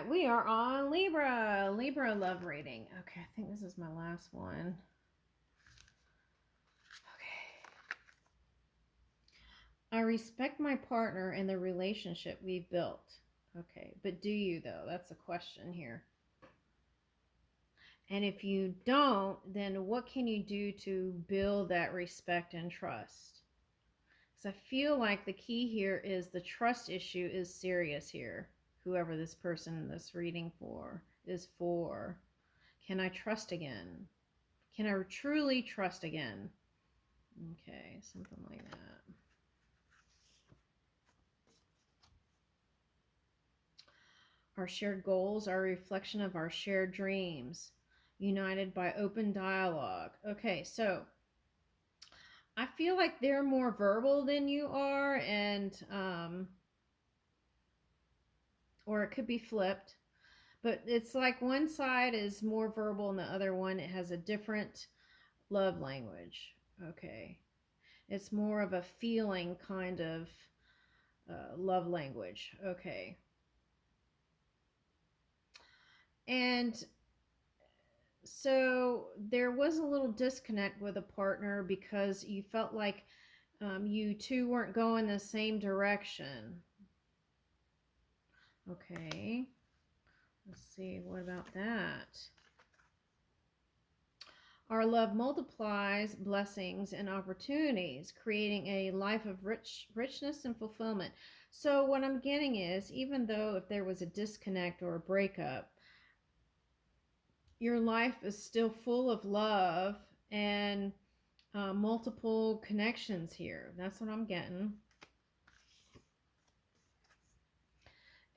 We are on Libra love reading. Okay, I think this is my last one. Okay. I respect my partner and the relationship we've built. Okay, but do you though? That's a question here. And if you don't, then what can you do to build that respect and trust? Because I feel like the key here is the trust issue is serious here. Whoever this person this reading for is for. Can I trust again? Can I truly trust again? Okay, something like that. Our shared goals are a reflection of our shared dreams, united by open dialogue. Okay, so I feel like they're more verbal than you are, and or it could be flipped, but it's like one side is more verbal and the other one it has a different love language. Okay, it's more of a feeling kind of love language. Okay, and so there was a little disconnect with a partner because you felt like you two weren't going the same direction. Okay, let's see, what about that? Our love multiplies blessings and opportunities, creating a life of richness and fulfillment. So what I'm getting is, even though if there was a disconnect or a breakup, your life is still full of love and multiple connections here. That's what I'm getting.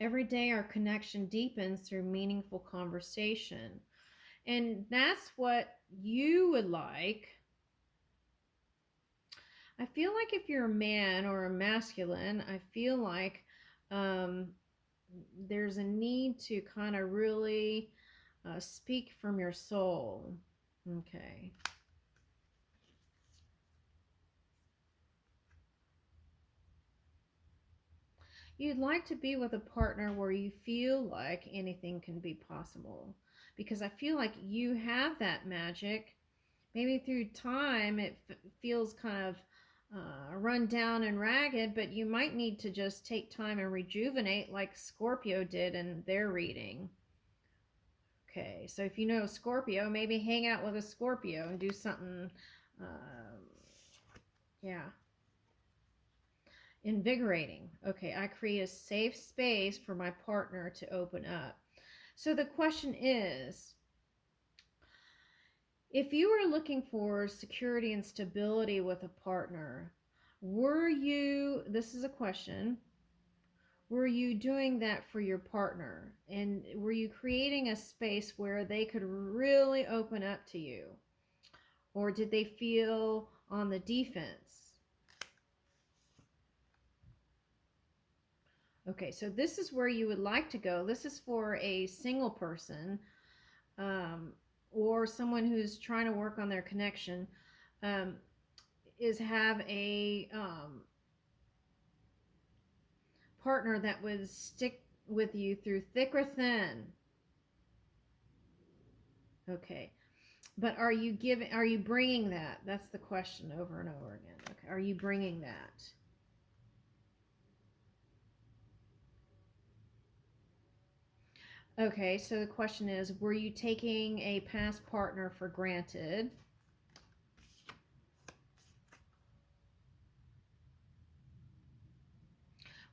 Every day our connection deepens through meaningful conversation. And that's what you would like. I feel like if you're a man or a masculine, I feel like there's a need to kind of really speak from your soul. Okay. You'd like to be with a partner where you feel like anything can be possible. Because I feel like you have that magic. Maybe through time it feels kind of run down and ragged, but you might need to just take time and rejuvenate like Scorpio did in their reading. Okay, so if you know Scorpio, maybe hang out with a Scorpio and do something, yeah, invigorating. Okay, I create a safe space for my partner to open up. So the question is, if you were looking for security and stability with a partner, this is a question, were you doing that for your partner? And were you creating a space where they could really open up to you? Or did they feel on the defense? Okay, so this is where you would like to go. This is for a single person or someone who's trying to work on their connection, is have a partner that would stick with you through thick or thin. Okay. But are you bringing that? That's the question over and over again. Okay. Are you bringing that? Okay, so the question is, were you taking a past partner for granted?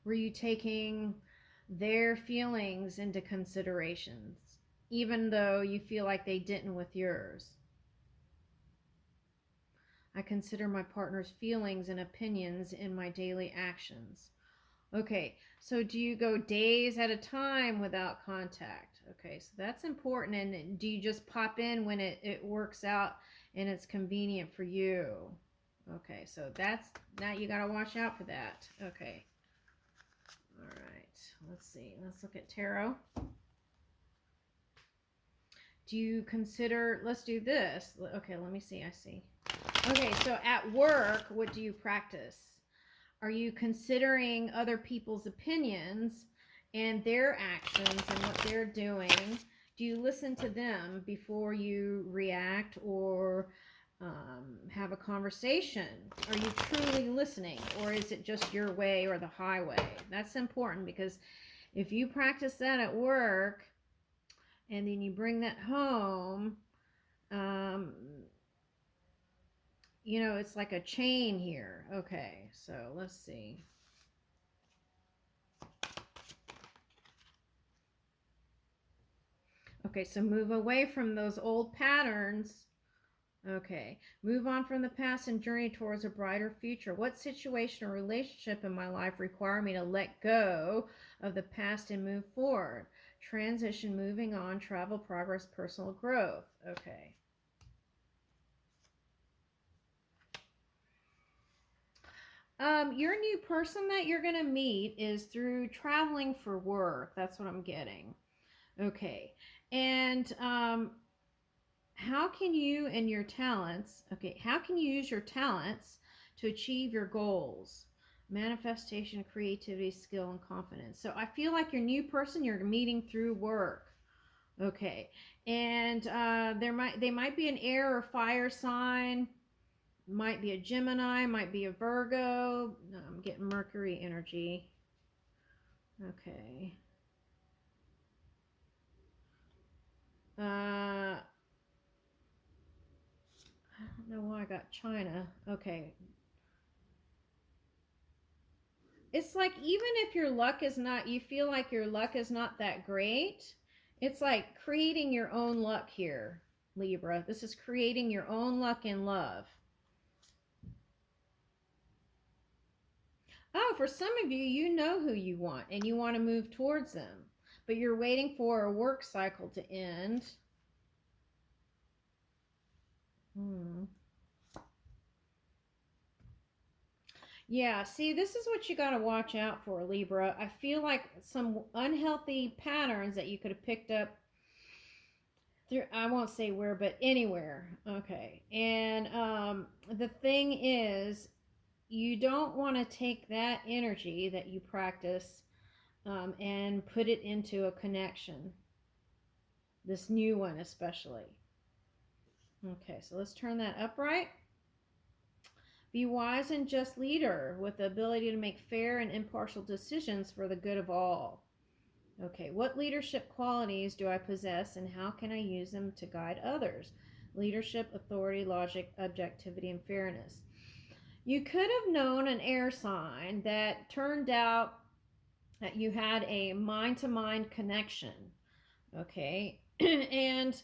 Were you taking their feelings into considerations, even though you feel like they didn't with yours? I consider my partner's feelings and opinions in my daily actions. Okay, so do you go days at a time without contact? Okay, so that's important. And do you just pop in when it works out and it's convenient for you? Okay, so that's, now you got to watch out for that. Okay. All right, let's see. Let's look at tarot. Do you consider, let's do this. Okay, let me see. I see. Okay, so at work, what do you practice? Are you considering other people's opinions and their actions and what they're doing? Do you listen to them before you react or have a conversation? Are you truly listening, or is it just your way or the highway? That's important, because if you practice that at work and then you bring that home, um, you know, it's like a chain here. Okay, so let's see. Okay, so move away from those old patterns. Okay, move on from the past and journey towards a brighter future. What situation or relationship in my life require me to let go of the past and move forward? Transition, moving on, travel, progress, personal growth. Okay. Your new person that you're going to meet is through traveling for work. That's what I'm getting. Okay. And how can you and your talents, okay, how can you use your talents to achieve your goals? Manifestation, creativity, skill, and confidence. So I feel like your new person you're meeting through work. Okay. And they might be an air or fire sign, might be a Gemini, might be a Virgo. No, I'm getting Mercury energy. Okay. I don't know why I got China. Okay. It's like, even if your luck is not, you feel like your luck is not that great, it's like creating your own luck here, Libra. This is creating your own luck in love. Oh, for some of you, you know who you want and you want to move towards them, but you're waiting for a work cycle to end. Yeah, see, this is what you got to watch out for, Libra. I feel like some unhealthy patterns that you could have picked up through, I won't say where, but anywhere. Okay. And the thing is, you don't want to take that energy that you practice and put it into a connection. This new one, especially. Okay, so let's turn that upright. Be wise and just leader with the ability to make fair and impartial decisions for the good of all. Okay, what leadership qualities do I possess and how can I use them to guide others? Leadership, authority, logic, objectivity, and fairness. You could have known an air sign that turned out that you had a mind-to-mind connection. Okay, and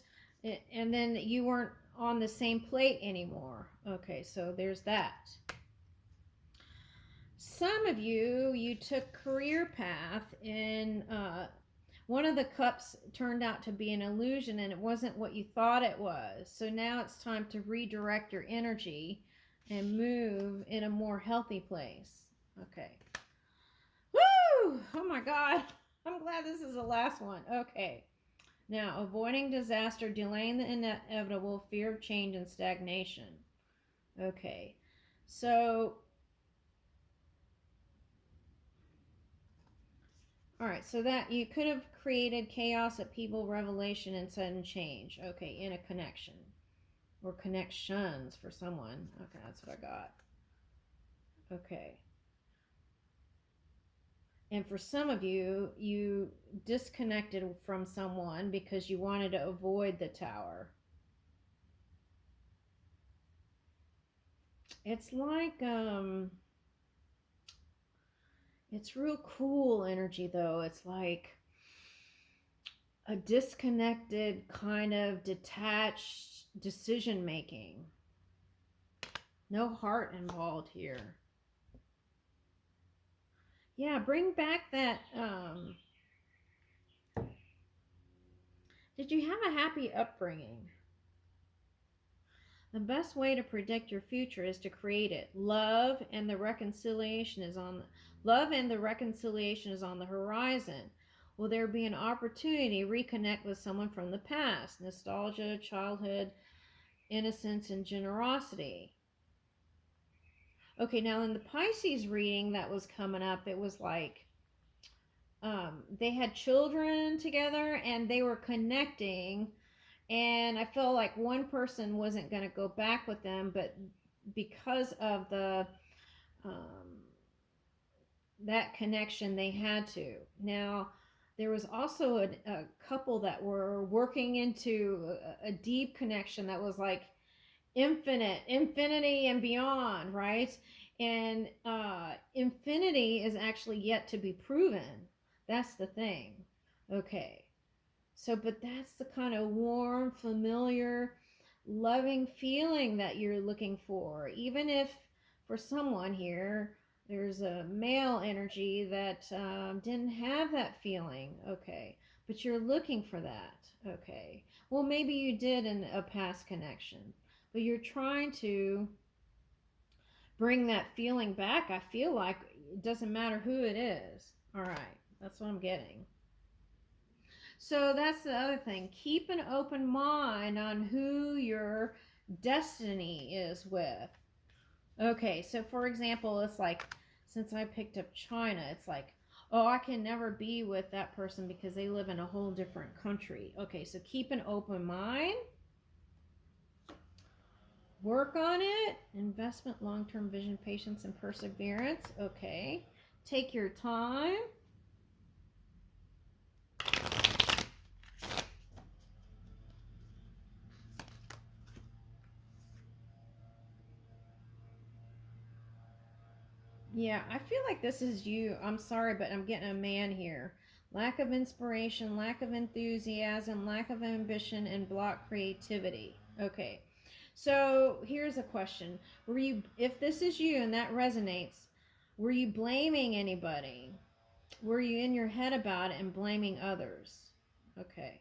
then you weren't on the same plate anymore. Okay, so there's that. Some of you took career path and one of the cups turned out to be an illusion and it wasn't what you thought it was. So now it's time to redirect your energy and move in a more healthy place. Okay. Woo! Oh my God. I'm glad this is the last one. Okay. Now, avoiding disaster, delaying the inevitable, fear of change, and stagnation. Okay. So, all right. So that you could have created chaos, upheaval, revelation, and sudden change. Okay. In a connection or connections for someone. Okay. That's what I got. Okay. And for some of you, you disconnected from someone because you wanted to avoid the tower. It's like, it's real cool energy though. It's like a disconnected, kind of detached decision making. No heart involved here. Yeah, bring back that. Did you have a happy upbringing? The best way to predict your future is to create it. Love and the reconciliation is on the horizon. Will there be an opportunity to reconnect with someone from the past? Nostalgia, childhood, innocence, and generosity. Okay, now in the Pisces reading that was coming up, it was like they had children together and they were connecting, and I felt like one person wasn't going to go back with them, but because of the that connection, they had to. Now, there was also a couple that were working into a deep connection that was like infinity and beyond, right? And infinity is actually yet to be proven. That's the thing. Okay. So, but that's the kind of warm, familiar, loving feeling that you're looking for. Even if for someone here, there's a male energy that didn't have that feeling. Okay. But you're looking for that. Okay. Well, maybe you did in a past connection, but you're trying to bring that feeling back. I feel like it doesn't matter who it is. All right. That's what I'm getting. So that's the other thing. Keep an open mind on who your destiny is with. Okay, so for example, it's like, since I picked up China, it's like, oh, I can never be with that person because they live in a whole different country. Okay, so keep an open mind. Work on it. Investment, long-term vision, patience, and perseverance. Okay. Take your time. Yeah, I feel like this is you. I'm sorry, but I'm getting a man here. Lack of inspiration, lack of enthusiasm, lack of ambition, and block creativity. Okay. So here's a question. Were you, if this is you and that resonates, were you blaming anybody? Were you in your head about it and blaming others? Okay.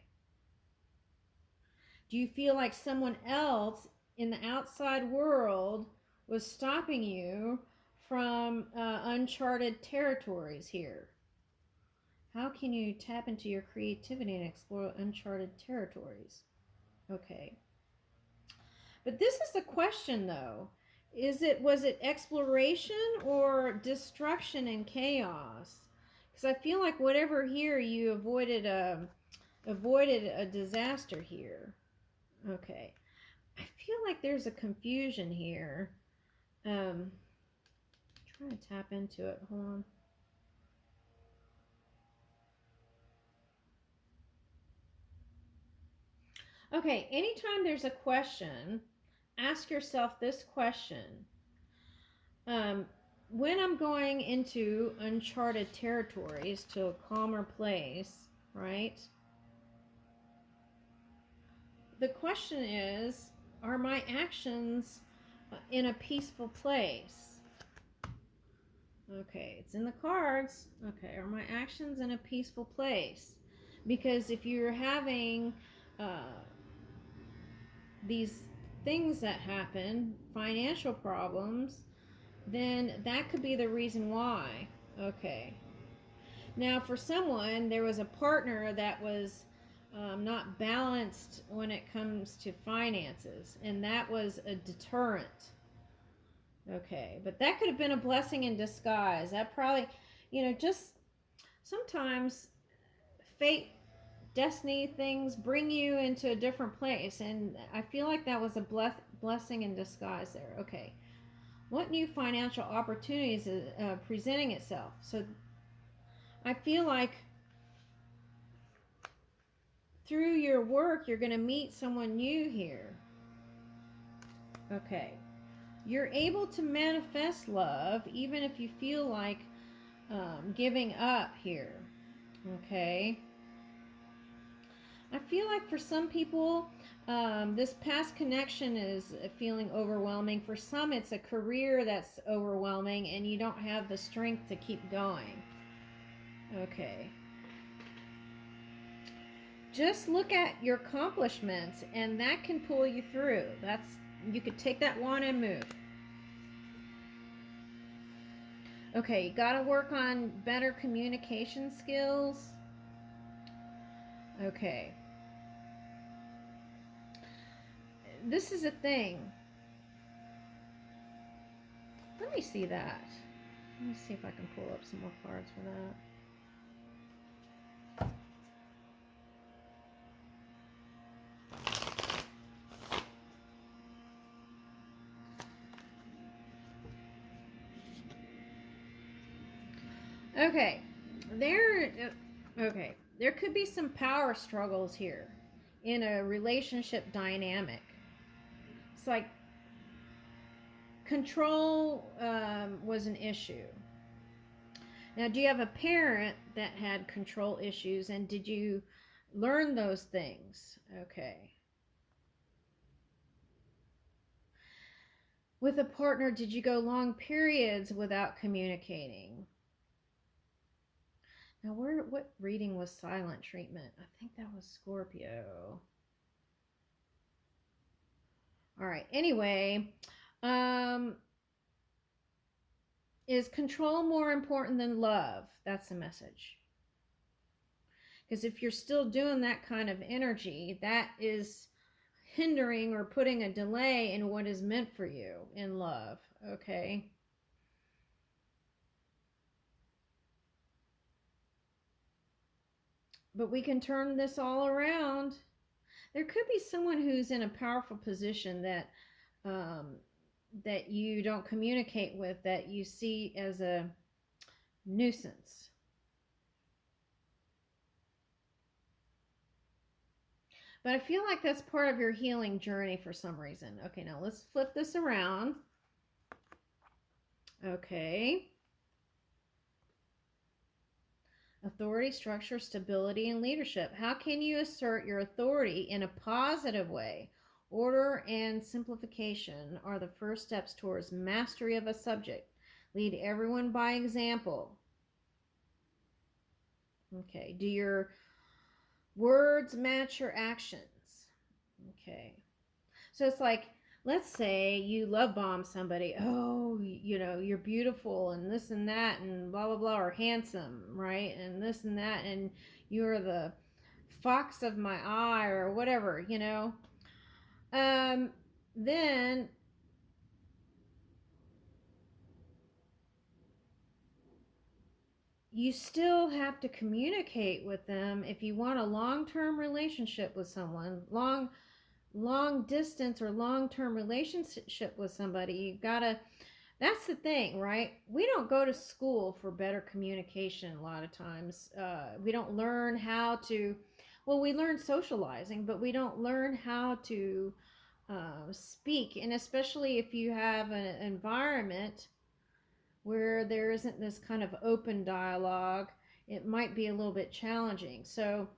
Do you feel like someone else in the outside world was stopping you from uncharted territories here? How can you tap into your creativity and explore uncharted territories? Okay. But this is the question though. Was it exploration or destruction and chaos? Because I feel like whatever here, you avoided a disaster here. Okay. I feel like there's a confusion here. Trying to tap into it. Hold on. Okay, anytime there's a question, ask yourself this question. Um, when I'm going into uncharted territories to a calmer place, right? The question is, are my actions in a peaceful place? Okay, it's in the cards. Okay, are my actions in a peaceful place? Because if you're having these things that happen, financial problems, then that could be the reason why. Okay. Now, for someone, there was a partner that was not balanced when it comes to finances, and that was a deterrent. Okay, but that could have been a blessing in disguise. That probably, just sometimes fate, destiny things bring you into a different place, and I feel like that was a blessing in disguise there. Okay, what new financial opportunities is presenting itself? So I feel like through your work, you're going to meet someone new here. Okay, you're able to manifest love even if you feel like giving up here. Okay, I feel like for some people, this past connection is feeling overwhelming. For some, it's a career that's overwhelming and you don't have the strength to keep going. Okay. Just look at your accomplishments and that can pull you through. You could take that wand and move. Okay, you got to work on better communication skills. Okay. This is a thing. Let me see that. Let me see if I can pull up some more cards for that. Okay. There okay. There could be some power struggles here in a relationship dynamic. It's like control was an issue. Now, do you have a parent that had control issues, and did you learn those things? Okay. With a partner, did you go long periods without communicating? Now, what reading was silent treatment? I think that was Scorpio. All right. Anyway, um, is control more important than love? That's the message. Because if you're still doing that kind of energy, that is hindering or putting a delay in what is meant for you in love. Okay. But we can turn this all around. There could be someone who's in a powerful position that um, that you don't communicate with, that you see as a nuisance. But I feel like that's part of your healing journey for some reason. Okay, now let's flip this around. Okay. Authority, structure, stability, and leadership. How can you assert your authority in a positive way? Order and simplification are the first steps towards mastery of a subject. Lead everyone by example. Okay. Do your words match your actions? Okay. So it's like, let's say you love bomb somebody. Oh, you're beautiful and this and that and blah, blah, blah, or handsome, right? And this and that. And you're the fox of my eye or whatever. Then you still have to communicate with them if you want a long-term relationship with someone, long distance or long-term relationship with somebody. You gotta, that's the thing, right? We don't go to school for better communication a lot of times. We don't learn how to, well, we learn socializing, but we don't learn how to speak. And especially if you have an environment where there isn't this kind of open dialogue, it might be a little bit challenging. So,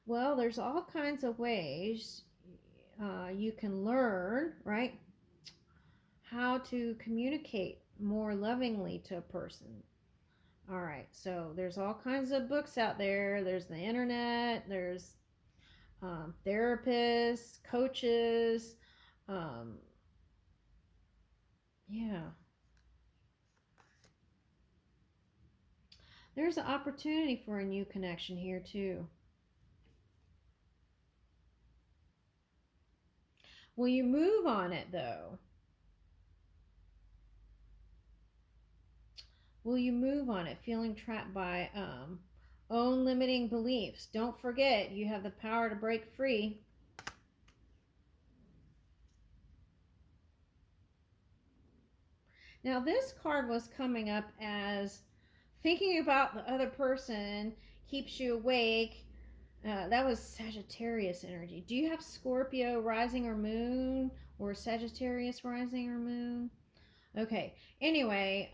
well, there's all kinds of ways you can learn, right, how to communicate more lovingly to a person. All right, so there's all kinds of books out there. There's the internet, there's therapists, coaches. Um, yeah, there's an opportunity for a new connection here, too. Will you move on it, though? Will you move on it, feeling trapped by own limiting beliefs? Don't forget, you have the power to break free. Now, this card was coming up as thinking about the other person keeps you awake. That was Sagittarius energy. Do you have Scorpio rising or moon, or Sagittarius rising or moon? Okay. Anyway,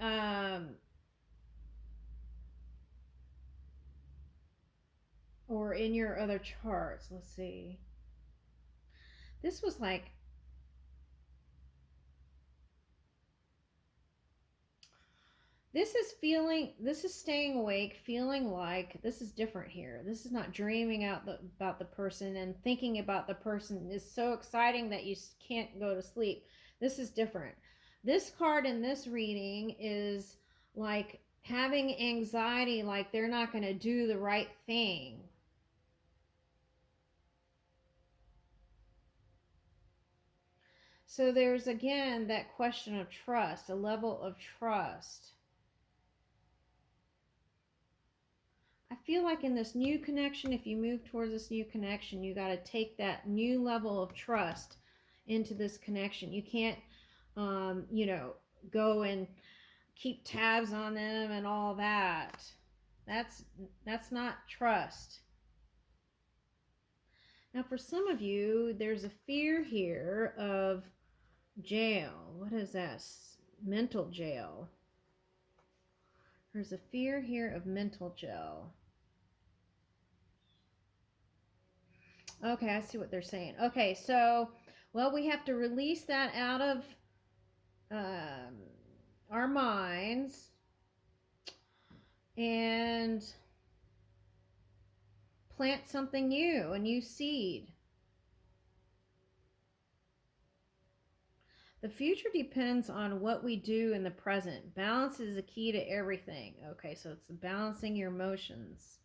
or in your other charts, let's see. This was like, this is staying awake, feeling like this is different here. This is not dreaming out about the person and thinking about the person is so exciting that you can't go to sleep. This is different. This card in this reading is like having anxiety, like they're not going to do the right thing. So there's again that question of trust, a level of trust. I feel like in this new connection, if you move towards this new connection, you got to take that new level of trust into this connection. You can't, go and keep tabs on them and all that. That's that's not trust. Now, for some of you, there's a fear here of jail. What is that? Mental jail. There's a fear here of mental jail. Okay, I see what they're saying. Okay, so, well, we have to release that out of um, our minds and plant something new, a new seed. The future depends on what we do in the present. Balance is the key to everything. Okay, so it's balancing your emotions.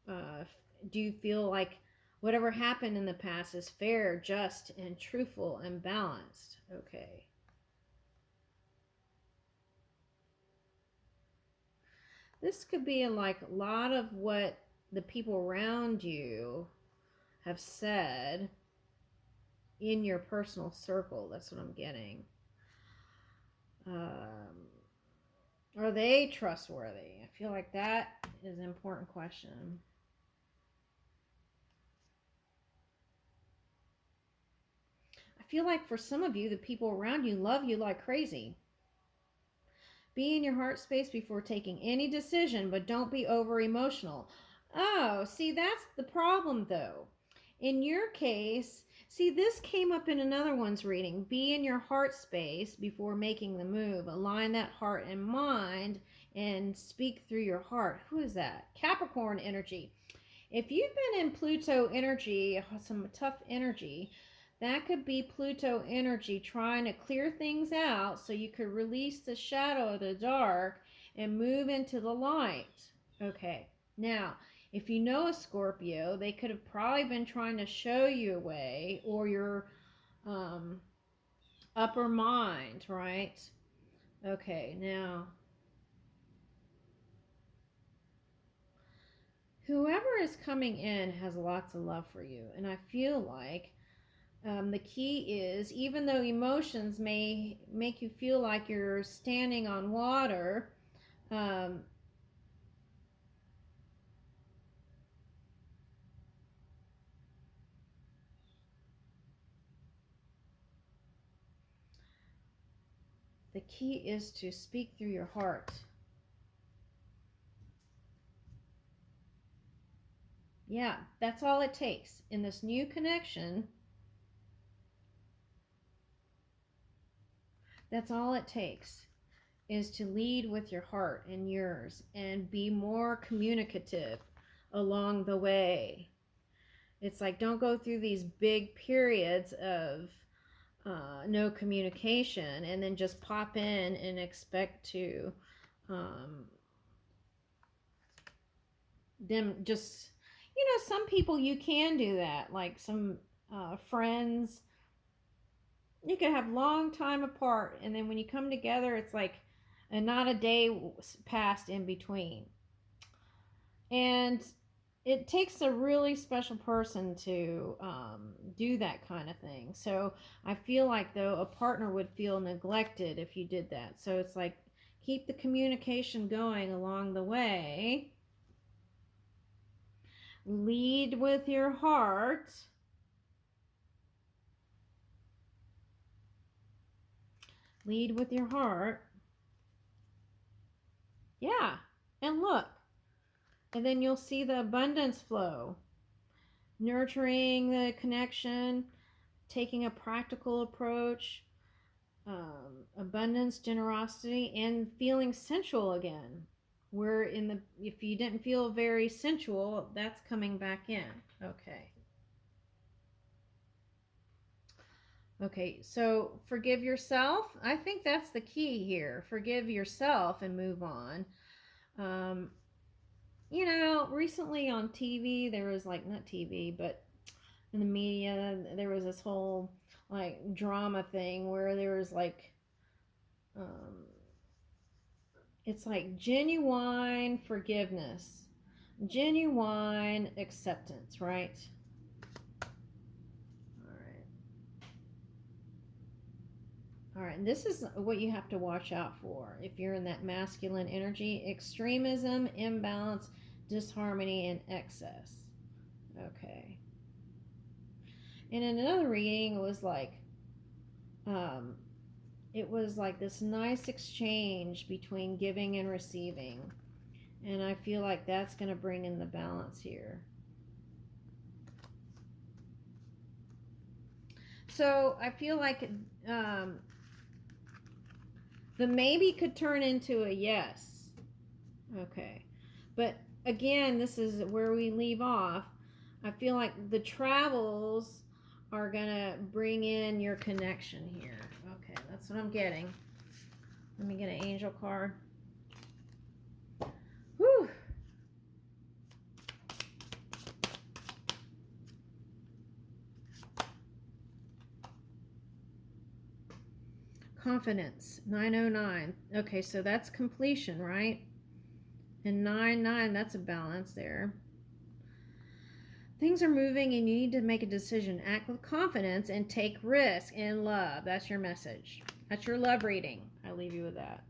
Uh, do you feel like whatever happened in the past is fair, just, and truthful and balanced? Okay. This could be like a lot of what the people around you have said in your personal circle. That's what I'm getting. Are they trustworthy? I feel like that is an important question. I feel like for some of you, the people around you love you like crazy. Be in your heart space before taking any decision, but don't be over emotional. Oh, see, that's the problem though. In your case, see, this came up in another one's reading. Be in your heart space before making the move. Align that heart and mind and speak through your heart. Who is that? Capricorn energy. If you've been in Pluto energy, some tough energy, that could be Pluto energy trying to clear things out so you could release the shadow of the dark and move into the light. Okay, now, if you know a Scorpio, they could have probably been trying to show you a way, or your um, upper mind, right? Okay, now, whoever is coming in has lots of love for you, and I feel like the key is, even though emotions may make you feel like you're standing on water, um, the key is to speak through your heart. Yeah, that's all it takes. In this new connection, that's all it takes is to lead with your heart and yours and be more communicative along the way. It's like, don't go through these big periods of no communication and then just pop in and expect to um, them just, some people you can do that, like some friends. You can have long time apart, and then when you come together, it's like and not a day passed in between. And it takes a really special person to do that kind of thing. So I feel like, though, a partner would feel neglected if you did that. So it's like, keep the communication going along the way. Lead with your heart. Lead with your heart. Yeah. And look. And then you'll see the abundance flow. Nurturing the connection, taking a practical approach, abundance, generosity, and feeling sensual again. Where if you didn't feel very sensual, that's coming back in. Okay. Okay, so forgive yourself. I think that's the key here. Forgive yourself and move on. Um, recently on TV, there was like, not TV, but in the media, there was this whole like drama thing where there was like, um, it's like genuine forgiveness, genuine acceptance, right? All All right, and this is what you have to watch out for if you're in that masculine energy: extremism, imbalance, disharmony, and excess. Okay. And in another reading, um, it was like this nice exchange between giving and receiving. And I feel like that's going to bring in the balance here. So I feel like the maybe could turn into a yes. Okay. But again, this is where we leave off. I feel like the travels are going to bring in your connection here. Okay, that's what I'm getting. Let me get an angel card. Whew. Confidence, 909. Okay, so that's completion, right? And 9-9, that's a balance there. Things are moving and you need to make a decision. Act with confidence and take risk in love. That's your message. That's your love reading. I leave you with that.